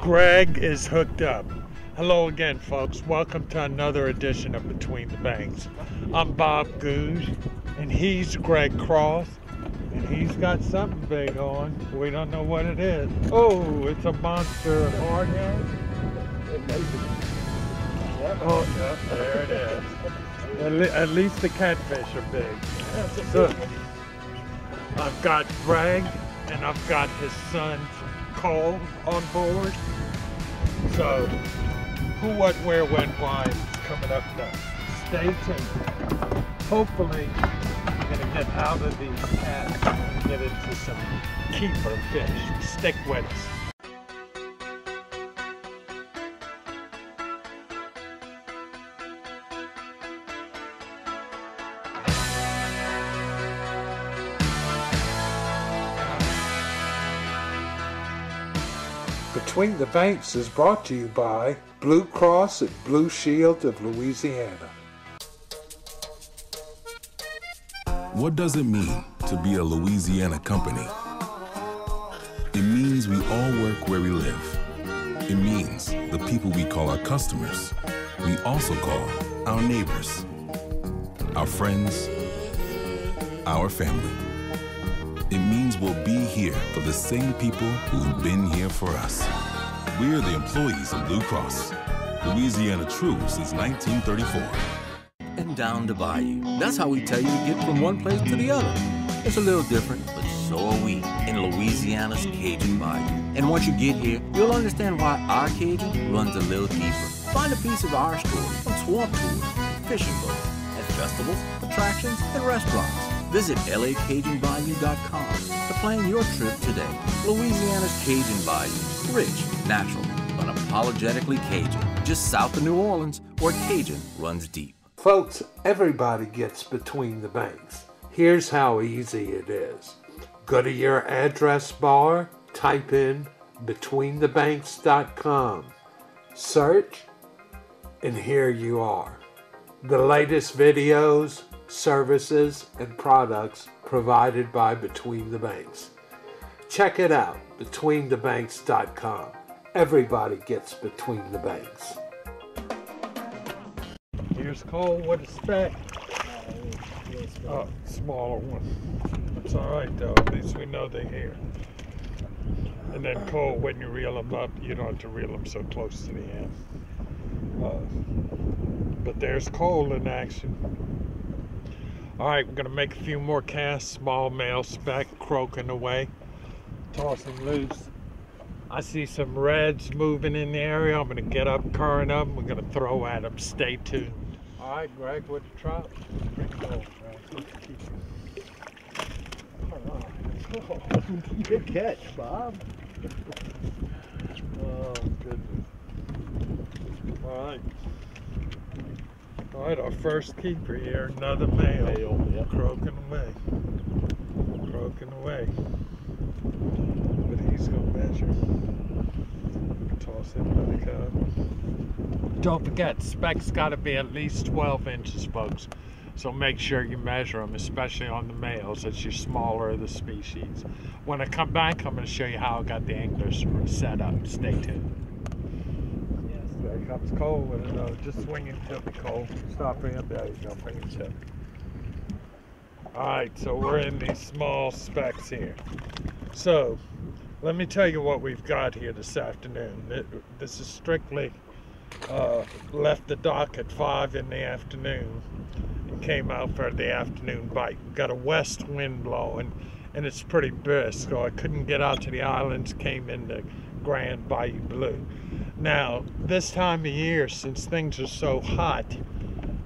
Greg is hooked up. Hello again, folks. Welcome to another edition of Between the Banks. I'm Bob Gouge, and he's Greg Cross, and he's got something big on. We don't know what it is. Oh, it's a monster hard hat. Oh, yeah, there it is. At least the catfish are big. So, I've got Greg, and I've got his son Cole on board. So, who, what, where, when, why is coming up next. Stay tuned. Hopefully, we're going to get out of these cats and get into some keeper fish. Stick with us. Between the Banks is brought to you by Blue Cross and Blue Shield of Louisiana. What does it mean to be a Louisiana company? It means we all work where we live. It means the people we call our customers, we also call our neighbors, our friends, our family. It means we'll be here for the same people who've been here for us. We're the employees of Blue Cross, Louisiana true since 1934. And down to Bayou. That's how we tell you to get from one place to the other. It's a little different, but so are we in Louisiana's Cajun Bayou. And once you get here, you'll understand why our Cajun runs a little deeper. Find a piece of our story on swamp tours, fishing boats, at festivals, attractions, and restaurants. Visit LACajunBayou.com to plan your trip today. Louisiana's Cajun Bayou. Rich, natural, unapologetically Cajun. Just south of New Orleans, where Cajun runs deep. Folks, everybody gets Between the Banks. Here's how easy it is. Go to your address bar, type in BetweenTheBanks.com. Search, and here you are. The latest videos, services, and products provided by Between the Banks. Check it out, BetweenTheBanks.com. Everybody gets Between the Banks. Here's Cole with a speck. Oh, smaller one. It's all right though, at least we know they're here. And then Cole, when you reel them up, you don't have to reel them so close to the end. But there's Cole in action. All right, we're gonna make a few more casts. Small male speck croaking away, tossing loose. I see some reds moving in the area. I'm gonna get up, current them. We're gonna throw at them. Stay tuned. All right, Greg, with the trout. Good catch, Bob. Oh, goodness. All right. All right, our first keeper here, another male. Yep. Croaking away. Croaking away. But he's going to measure. Toss it another cub. Don't forget, speck's got to be at least 12 inches, folks. So make sure you measure them, especially on the males. It's your smaller of the species. When I come back, I'm going to show you how I got the anglers set up. Stay tuned. There comes Cole with another. Just swing it to me, Cole. Stop him. There you go. Bring it to me. All right, so we're in these small specks here. So let me tell you what we've got here this afternoon. This is strictly left the dock at 5 in the afternoon and came out for the afternoon bite. Got a west wind blowing and it's pretty brisk, so I couldn't get out to the islands, came into Grand Bayou Blue. Now, this time of year, since things are so hot,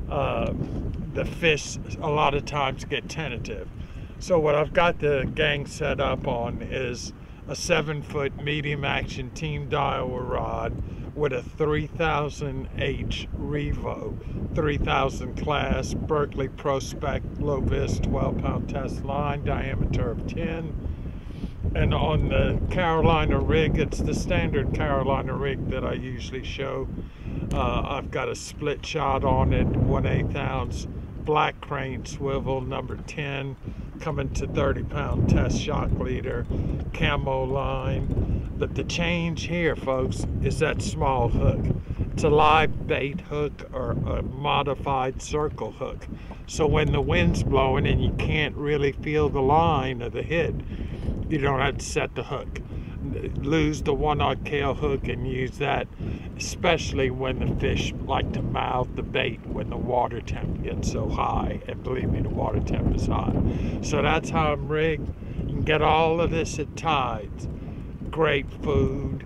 the fish a lot of times get tentative. So what I've got the gang set up on is a 7-foot medium action team Daiwa rod with a 3000H Revo, 3000 class Berkeley Prospect low vis 12-pound test line, diameter of 10. And on the Carolina rig, it's the standard Carolina rig that I usually show. I've got a split shot on it, 1/8 ounce black crane swivel, number 10, coming to 30-pound test shock leader, camo line. But the change here, folks, is that small hook. It's a live bait hook or a modified circle hook. So when the wind's blowing and you can't really feel the line of the hit, you don't have to set the hook. Lose the 1/0 Kahle hook and use that, especially when the fish like to mouth the bait when the water temp gets so high. And believe me, the water temp is high. So that's how I'm rigged. You can get all of this at Tides. Great food,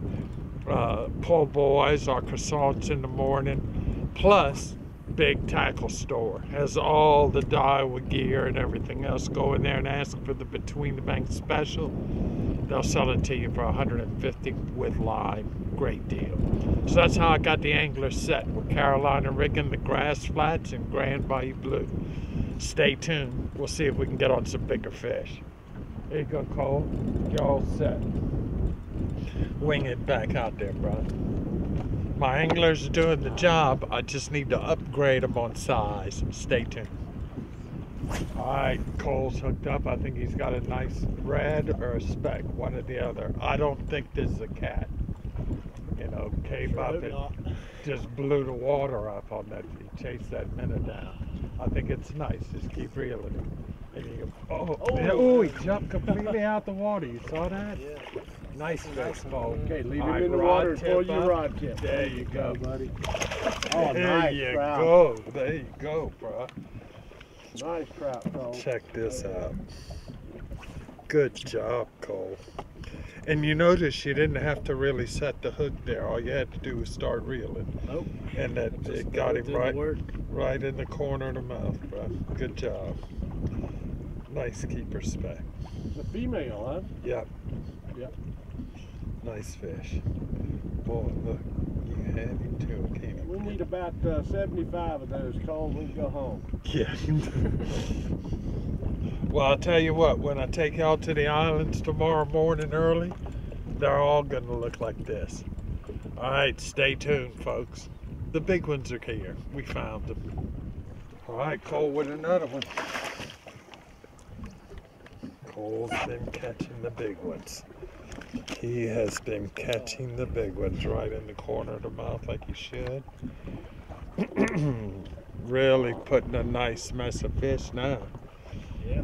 po' boys, our croissants in the morning, plus big tackle store. Has all the Daiwa gear and everything else. Go in there and ask for the Between the Banks special. They'll sell it to you for $150 with lime. Great deal. So that's how I got the angler set with Carolina rigging, the grass flats, and Grand Bayou Blue. Stay tuned. We'll see if we can get on some bigger fish. There you go, Cole. You're all set. Wing it back out there, bro. My anglers are doing the job. I just need to upgrade them on size. Stay tuned. All right, Cole's hooked up. I think he's got a nice red or a speck, one or the other. I don't think this is a cat. You know, came up and just blew the water up on that. He chased that minnow down. I think it's nice. Just keep reeling it. And you go, oh, he jumped completely out the water. You saw that? Yeah. Nice fish, Cole. Okay, leave All him in the right, water and rod pull tip your up. rod tip. There you go. buddy. Oh, There nice you trout. go. There you go, bro. Nice trout, Cole. Check this out. Good job, Cole. And you notice you didn't have to really set the hook there. All you had to do was start reeling. Nope. And that it got him right in the corner of the mouth, bro. Good job. Nice keeper speck. It's a female, huh? Yep. Yep. Nice fish. Boy, look. You had him too, can't you? We need about 75 of those, Cole. We can go home. Yeah. Well, I'll tell you what, when I take y'all to the islands tomorrow morning early, they're all going to look like this. All right, stay tuned, folks. The big ones are here. We found them. All right, Cole with another one. Cole's been catching the big ones. He has been catching the big ones right in the corner of the mouth like he should. Really putting a nice mess of fish now.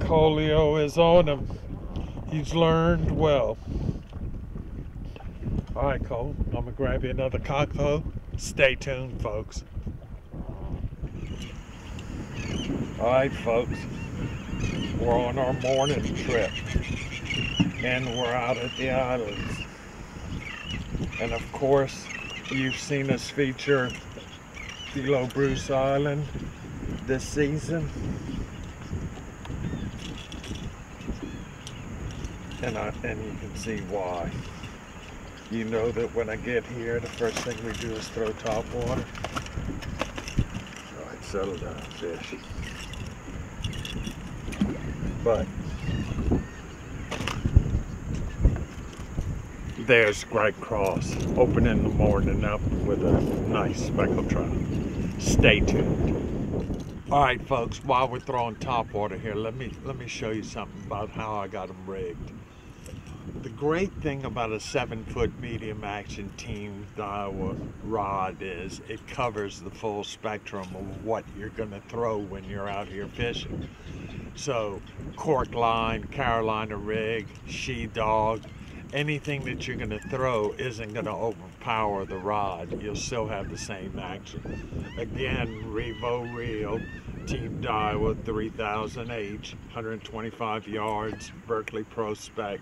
Colio is on him. He's learned well. All right, Cole, I'm gonna grab you another cocktail. Stay tuned, folks. All right, folks, we're on our morning trip and we're out at the islands. And of course, you've seen us feature Philo Bruce Island this season. And you can see why. You know that when I get here, the first thing we do is throw top water. All right, settle down, fish. But there's Greg Cross opening the morning up with a nice speckled trout. Stay tuned. All right, folks, while we're throwing top water here, let me show you something about how I got them rigged. The great thing about a 7-foot medium action Team Daiwa rod is it covers the full spectrum of what you're going to throw when you're out here fishing. So cork line, Carolina rig, she-dog, anything that you're going to throw isn't going to overpower the rod. You'll still have the same action. Again, Revo reel, Team Daiwa 3000H, 125 yards, Berkley Pro Spec.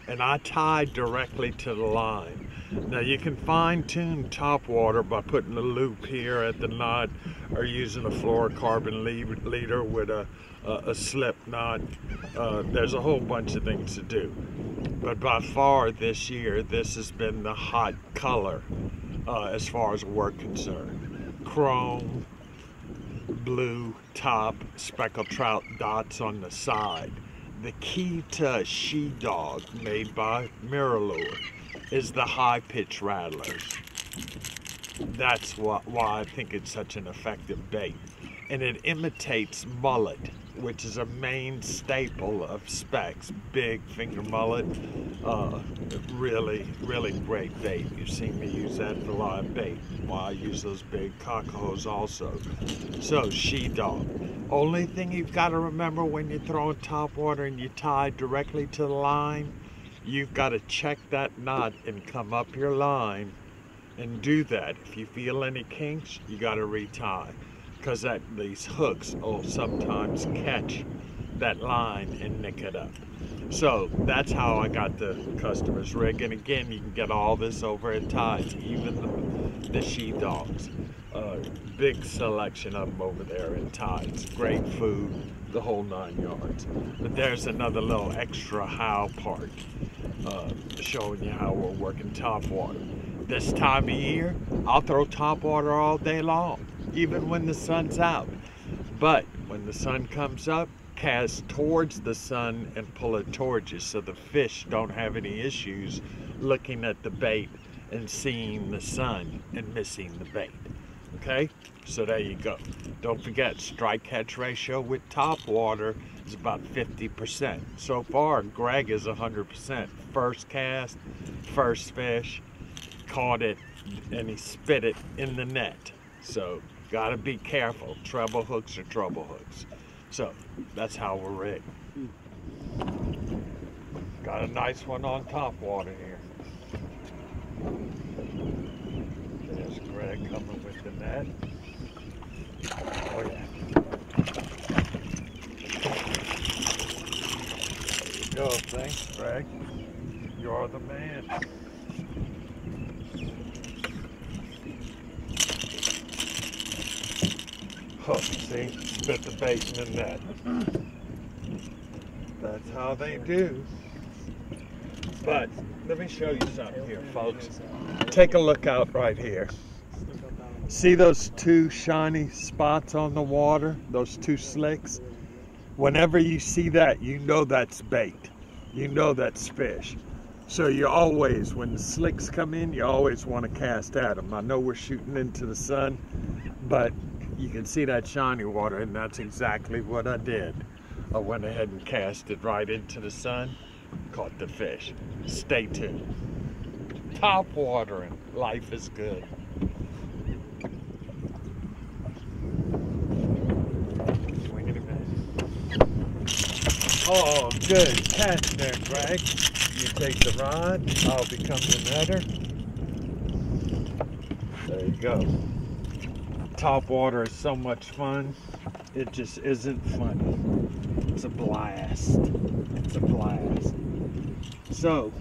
And I tied directly to the line. Now you can fine tune top water by putting a loop here at the knot or using a fluorocarbon leader with a slip knot. There's a whole bunch of things to do. But by far this year, this has been the hot color as far as we're concerned. Chrome, blue top, speckled trout dots on the side. The key to she-dog made by Mirrolure is the high-pitch rattlers. That's why I think it's such an effective bait. And it imitates mullet which is a main staple of specks. Big finger mullet, really, really great bait. You've seen me use that for live bait. Well, I use those big cockatoos also. So, she-dog. Only thing you've got to remember when you're throwing topwater and you tie directly to the line, you've got to check that knot and come up your line and do that. If you feel any kinks, you got to retie, because these hooks will sometimes catch that line and nick it up. So that's how I got the customer's rig. And again, you can get all this over at Tides, even the she-dogs. Big selection of them over there at Tides. Great food, the whole 9 yards. But there's another little extra how part, showing you how we're working topwater. This time of year, I'll throw topwater all day long, even when the sun's out. But when the sun comes up, cast towards the sun and pull it towards you, so the fish don't have any issues looking at the bait and seeing the sun and missing the bait. Okay, so there you go. Don't forget, strike catch ratio with topwater is about 50%. So far, Greg is 100%. First cast, first fish, caught it, and he spit it in the net. So gotta be careful. Treble hooks are trouble hooks. So that's how we're rigged. Got a nice one on topwater here. There's Greg coming with the net. Oh yeah. There you go. Thanks, Greg. You're the man. Hook, see? Spit the bait in the net. That's how they do. But let me show you something here, folks. Take a look out right here. See those two shiny spots on the water? Those two slicks? Whenever you see that, you know that's bait. You know that's fish. So you always, when the slicks come in, you always want to cast at them. I know we're shooting into the sun, but you can see that shiny water, and that's exactly what I did. I went ahead and cast it right into the sun, caught the fish. Stay tuned. Top watering, life is good. Swing it a bit. Oh, good catch there, Greg. You take the rod, I'll become the netter. There you go. Top water is so much fun. It just isn't funny. It's a blast. It's a blast. So,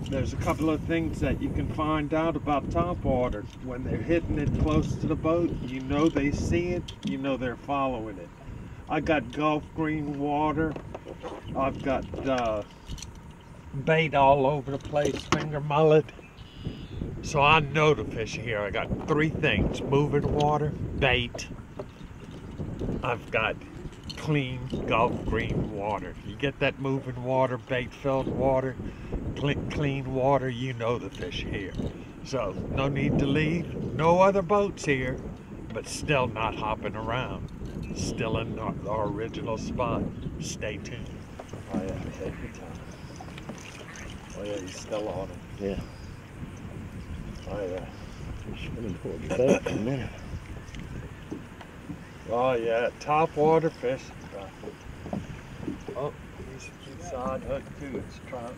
there's a couple of things that you can find out about top water. When they're hitting it close to the boat, you know they see it, you know they're following it. I got Gulf Green water. I've got bait all over the place, finger mullet. So I know the fish are here. I got three things: moving water, bait. I've got clean Gulf Green water. You get that moving water, bait-filled water, clean water, you know the fish are here. So no need to leave. No other boats here, but still not hopping around. Still in our original spot. Stay tuned. Oh yeah, take your time. Oh yeah, he's still on it. Yeah. Oh yeah. Just gonna hold it up for a minute. Oh yeah, top water fish. Oh, he's side hook too. It's trying.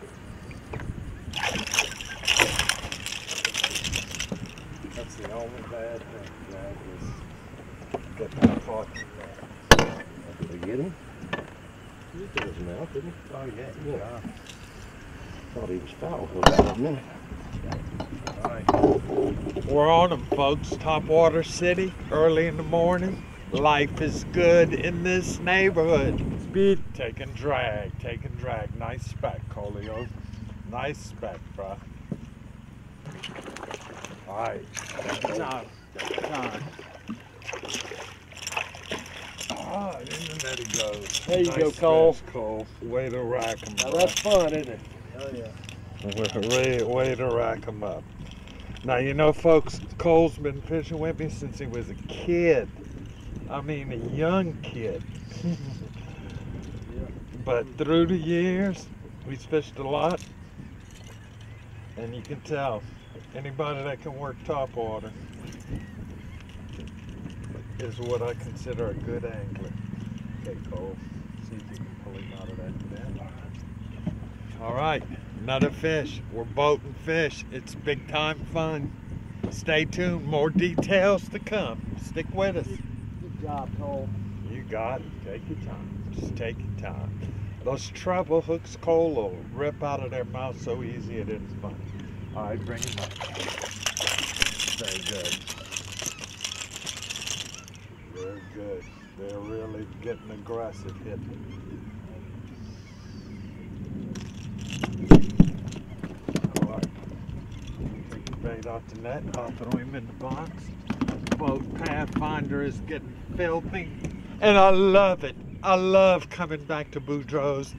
That's the only bad thing, Greg, is get that caught in there. Did we get him? He got his mouth, didn't he? Oh yeah, Yeah. Thought he was foul for about a minute. Alright. We're on them, folks. Topwater City, early in the morning. Life is good in this neighborhood. Speed. Taking drag. Nice spec, Colio. Nice spec, bro. Alright. Time. Ah, in the net he goes. There you Nice go, Cole. fish, Cole. Way to rack him, Now bro. that's fun, isn't it? Oh yeah. Way to rack him up. Now, you know, folks, Cole's been fishing with me since he was a kid. I mean, a young kid. But through the years, we fished a lot, and you can tell anybody that can work top water is what I consider a good angler. Okay, Cole, see if you can pull him out of that net. All right, another fish. We're boating fish. It's big time fun. Stay tuned, more details to come. Stick with us. Good job, Cole. You got it. Take your time. Just take your time. Those treble hooks, Cole, will rip out of their mouth so easy it isn't funny. All right, bring him up. Very good. Very good. They're really getting aggressive hitting. All right. Take the bait off the net. I'll throw him in the box. Boat Pathfinder is getting filthy. And I love it. I love coming back to Boudreaux's.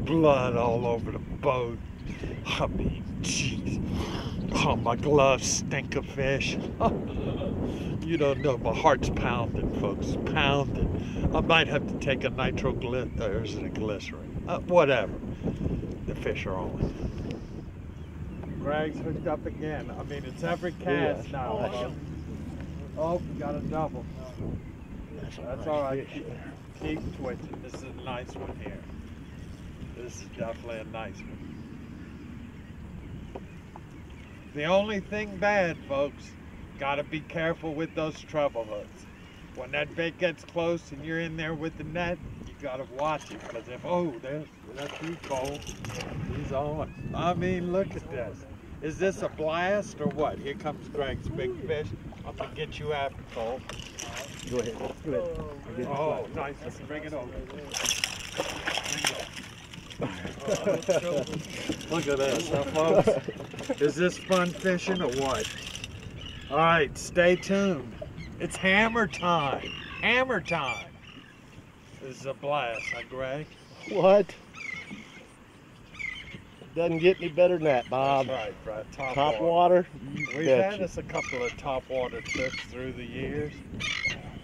Blood all over the boat. I mean, jeez. Oh, my gloves stink of fish. You don't know, my heart's pounding, folks. Pounding. I might have to take a nitroglycerin, or is it a glycerin? Whatever. The fish are on. Greg's hooked up again. I mean, it's every cast now. Oh, got a double. That's all right. Keep twitching. This is a nice one here. This is definitely a nice one. The only thing bad, folks, gotta be careful with those treble hooks. When that bait gets close and you're in there with the net, you gotta watch it. Because if, oh, that's you, Cole. He's on. I mean, look at this. Is this a blast or what? Here comes Greg's big fish. I'm gonna get you after, Cole. Go ahead. Go ahead. Oh, nice. Let's bring it over. Look at this, huh, folks? Is this fun fishing or what? All right, stay tuned. It's hammer time. Hammer time. This is a blast, huh, Greg? What? Doesn't get any better than that, Bob. That's right, Brad. Top water. We've had us a couple of top water trips through the years.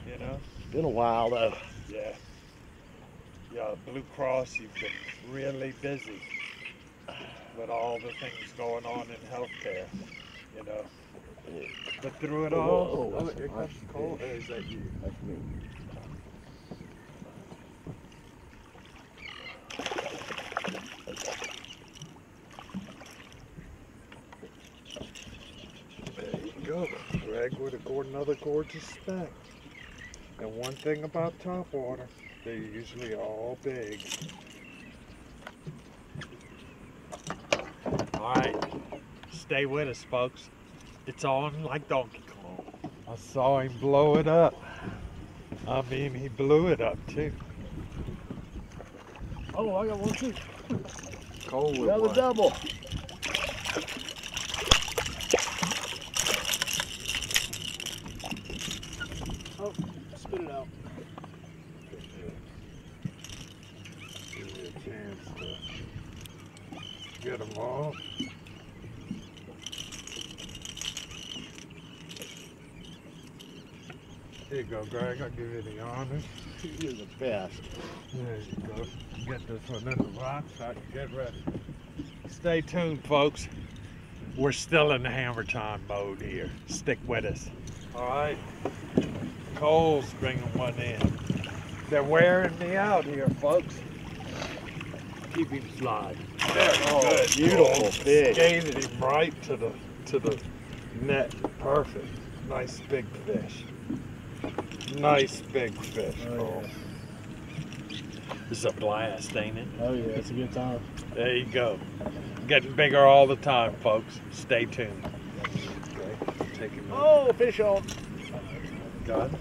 You know? It's been a while though. Yeah. Yeah, Blue Cross, you've been really busy with all the things going on in healthcare, you know. But through it all, oh, here comes Cole. Or is that you? That's me. There you go. Greg with another gorgeous speck. And one thing about top water, they're usually all big. All right, stay with us, folks. It's on like Donkey Kong. I saw him blow it up. I mean, he blew it up too. Oh, I got one too. Cole with Another one. double. Oh, spit it out. Give me a chance to get them all. Here you go, Greg. I'll give you the honors. You're the best. There you go. Get this one in the box. I can get ready. Stay tuned, folks. We're still in the hammer time mode here. Stick with us. All right. Cole's bringing one in. They're wearing me out here, folks. Keep him sliding. There, good. Beautiful fish. Skated him right to the net. Perfect. Nice big fish. Nice big fish, Cole. This is a blast, ain't it? Oh yeah, it's a good time. There you go. Getting bigger all the time, folks. Stay tuned. Okay. Take him out. Oh, fish on. Got it.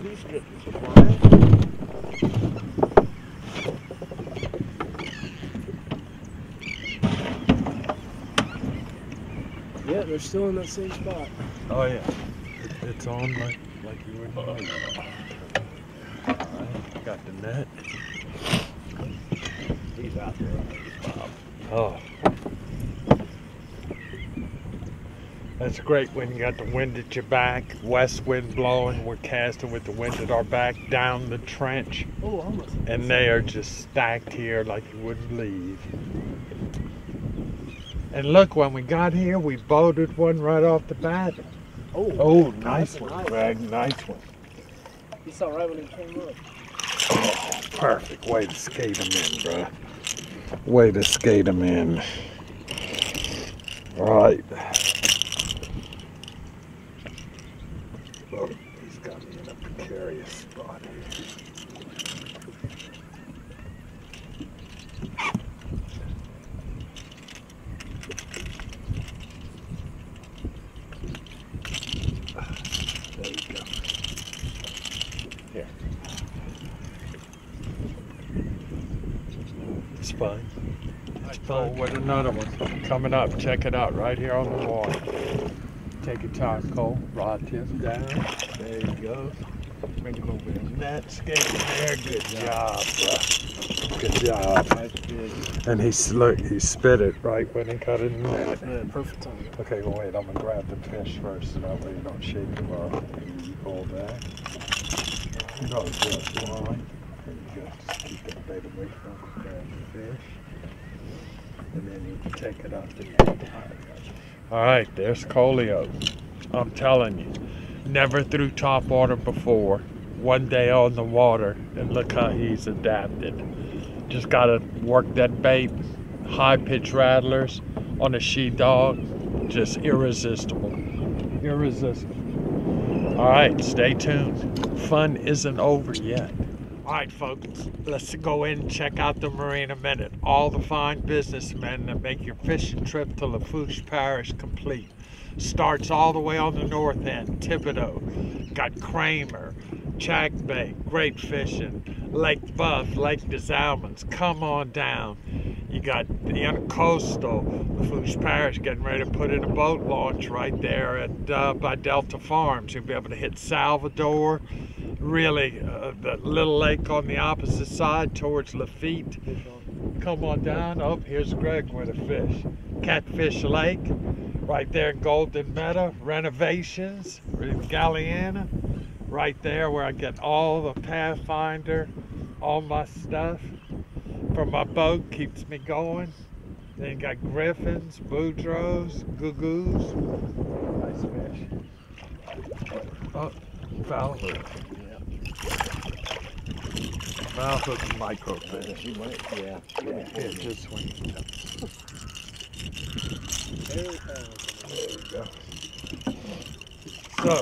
He's good. Yeah, they're still in that same spot. Oh yeah. It's on like you would know. Alright, got the net. He's out there, Bob. Oh. That's great when you got the wind at your back, west wind blowing. We're casting with the wind at our back down the trench. Oh, almost. And they are just stacked here like you wouldn't believe. And look, when we got here, we boated one right off the bat. Oh, nice one, Greg, nice one. You saw right when he came up. Oh, perfect way to skate him in, bro. Way to skate him in. All right. Look, he's got me in a precarious spot here. There you go. Here. It's fine. It's fine. With another one coming up. Check it out right here on the water. Take your time, Cole. Rod tip down. There you go. Bring him over in that skate there. Good job, bro. Good job. And he spit it right when he cut it in the net. Yeah, perfect time. Okay, well wait, I'm gonna grab the fish first so that way you don't shake him off. You pull back. No, just line. There you go. Just keep that bait away from him. Grab the fish. And then you can take it off the net. Alright, there's Colio. I'm telling you. Never threw top water before. One day on the water, and look how he's adapted. Just gotta work that bait. High pitch rattlers on a she-dog. Just irresistible. Irresistible. Alright, stay tuned. Fun isn't over yet. Alright folks, let's go in and check out the Marina Minute. All the fine businessmen that make your fishing trip to Lafourche Parish complete. Starts all the way on the north end, Thibodaux. Got Kramer, Jack Bay, great fishing. Lake Buff, Lake des Allemands, come on down. You got the intercoastal, Lafourche Parish getting ready to put in a boat launch right there at by Delta Farms. You'll be able to hit Salvador. Really, the little lake on the opposite side towards Lafitte. Come on down. Oh, here's Greg with a fish. Catfish Lake, right there in Golden Meadow. Renovations, Galliana, right there where I get all the Pathfinder, all my stuff from my boat, keeps me going. Then you got griffins, boudreaux, gugus. Nice fish. Oh, foul hook. Foul hook microfish. Yeah. Here, just swing. There we go. So,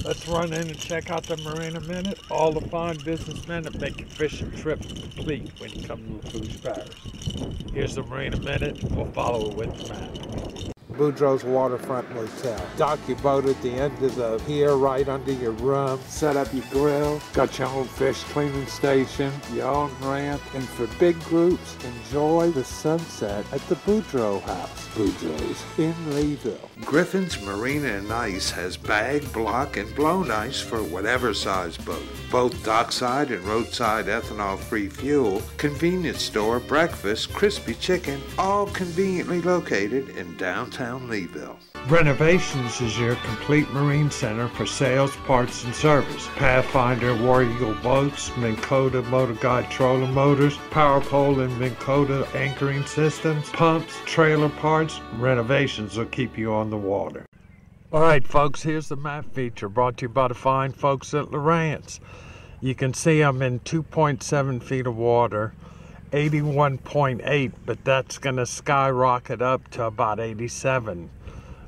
let's run in and check out the Marina Minute. All the fine businessmen that make your fishing trip complete when you come to Lafourche Parish. Here's the Marina Minute. We'll follow it with the map. Boudreaux's Waterfront Motel. Dock your boat at the end of the pier right under your room. Set up your grill. Got your own fish cleaning station, your own ramp. And for big groups, enjoy the sunset at the Boudreaux House. Boudreaux's in Leeville. Griffin's Marina and Ice has bag, block, and blown ice for whatever size boat. Both dockside and roadside ethanol-free fuel, convenience store, breakfast, crispy chicken, all conveniently located in downtown Leeville. Renovations is your complete marine center for sales, parts, and service. Pathfinder, War Eagle boats, Minn Kota Motor Guide trolling motors, Power Pole and Minn Kota anchoring systems, pumps, trailer parts. Renovations will keep you on the water. All right, folks, here's the map feature brought to you by the fine folks at Lowrance. You can see I'm in 2.7 feet of water, 81.8, but that's going to skyrocket up to about 87.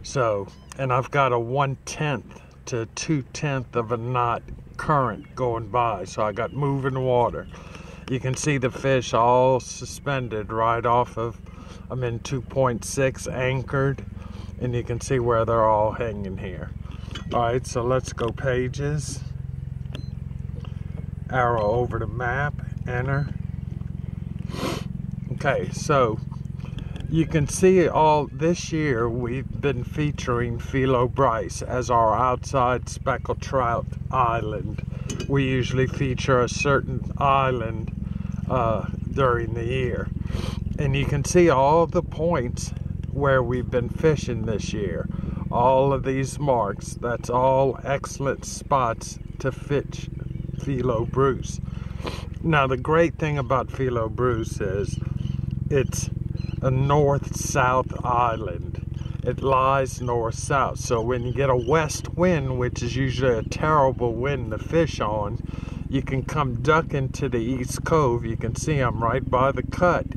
So, and I've got a 1/10 to 2/10 of a knot current going by, so I got moving water. You can see the fish all suspended right off of, I'm in 2.6 anchored, and you can see where they're all hanging here. All right, so let's go pages. Arrow over the map, enter. Okay, so you can see all this year we've been featuring Philo Bryce as our outside speckled trout island. We usually feature a certain island during the year. And you can see all the points where we've been fishing this year. All of these marks, that's all excellent spots to fish Philo Bruce. Now the great thing about Philo Bruce is it's a north-south island. It lies north-south, so when you get a west wind, which is usually a terrible wind to fish on, you can come ducking to the East Cove. You can see them right by the cut,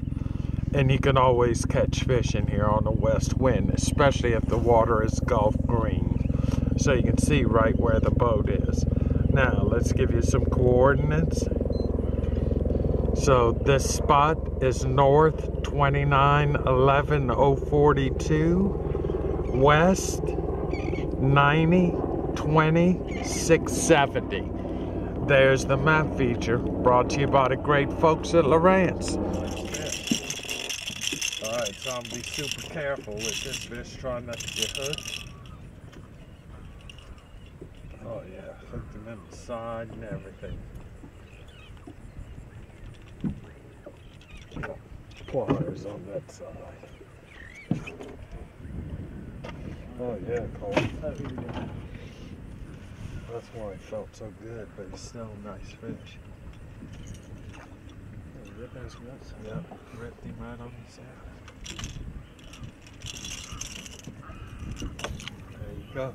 and you can always catch fish in here on a west wind, especially if the water is Gulf green. So you can see right where the boat is. Now, let's give you some coordinates. So this spot is north 2911.042, west 90.2670. There's the map feature, brought to you by the great folks at Lowrance. Alright, so I'm gonna be super careful with this fish, trying not to get hooked. Oh yeah, hooked him in the side and everything. Pliers on that side. Oh yeah, Cole. That's why it felt so good, but it's still a nice fish. Rip those guts. Yep, ripped him right on the side. There you go.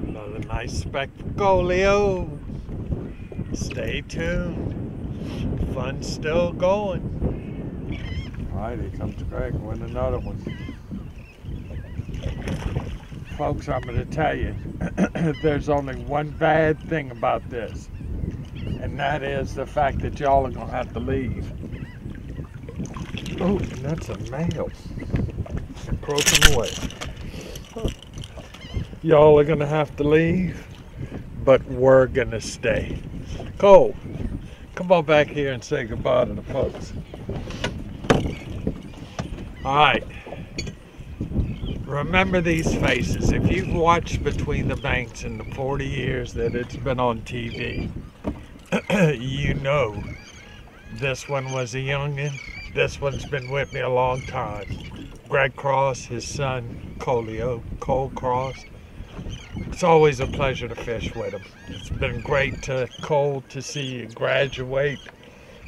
Another nice spectacle, Leo. Stay tuned. Fun's still going. Alright, here comes Greg with another one. Folks, I'm going to tell you, there's only one bad thing about this, and that is the fact that y'all are going to have to leave. Oh, and that's a male. Broken away. Y'all are going to have to leave, but we're going to stay. Cole, come on back here and say goodbye to the folks. Alright. Remember these faces. If you've watched Between the Banks in the 40 years that it's been on TV, you know this one was a youngin'. This one's been with me a long time. Greg Cross, his son, Cole Cross. It's always a pleasure to fish with him. It's been great, Cole, to see you graduate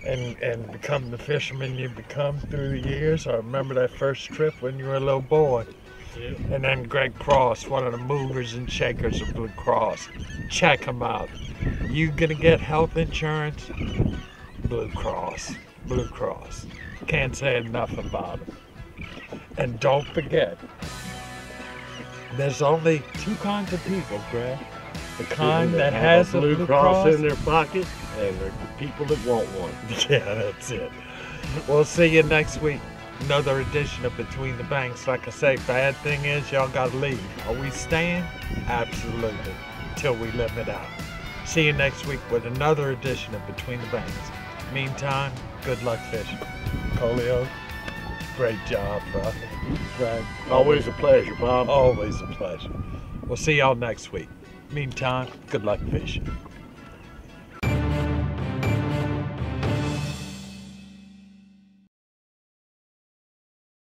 and become the fisherman you've become through the years. I remember that first trip when you were a little boy. Yeah. And then Greg Cross, one of the movers and shakers of Blue Cross. Check him out. You gonna get health insurance? Blue Cross. Blue Cross. Can't say enough about him. And don't forget, there's only two kinds of people, Greg. The kind that has a Blue Cross in their pocket, and the people that want one. Yeah, that's it. We'll see you next week. Another edition of Between the Banks. Like I say, bad thing is y'all gotta leave. Are we staying? Absolutely. Till we live it out. See you next week with another edition of Between the Banks. Meantime, good luck fishing. Colio, great job, bro. Greg, Always a pleasure, Bob. always a pleasure. We'll see y'all next week. Meantime, good luck fishing.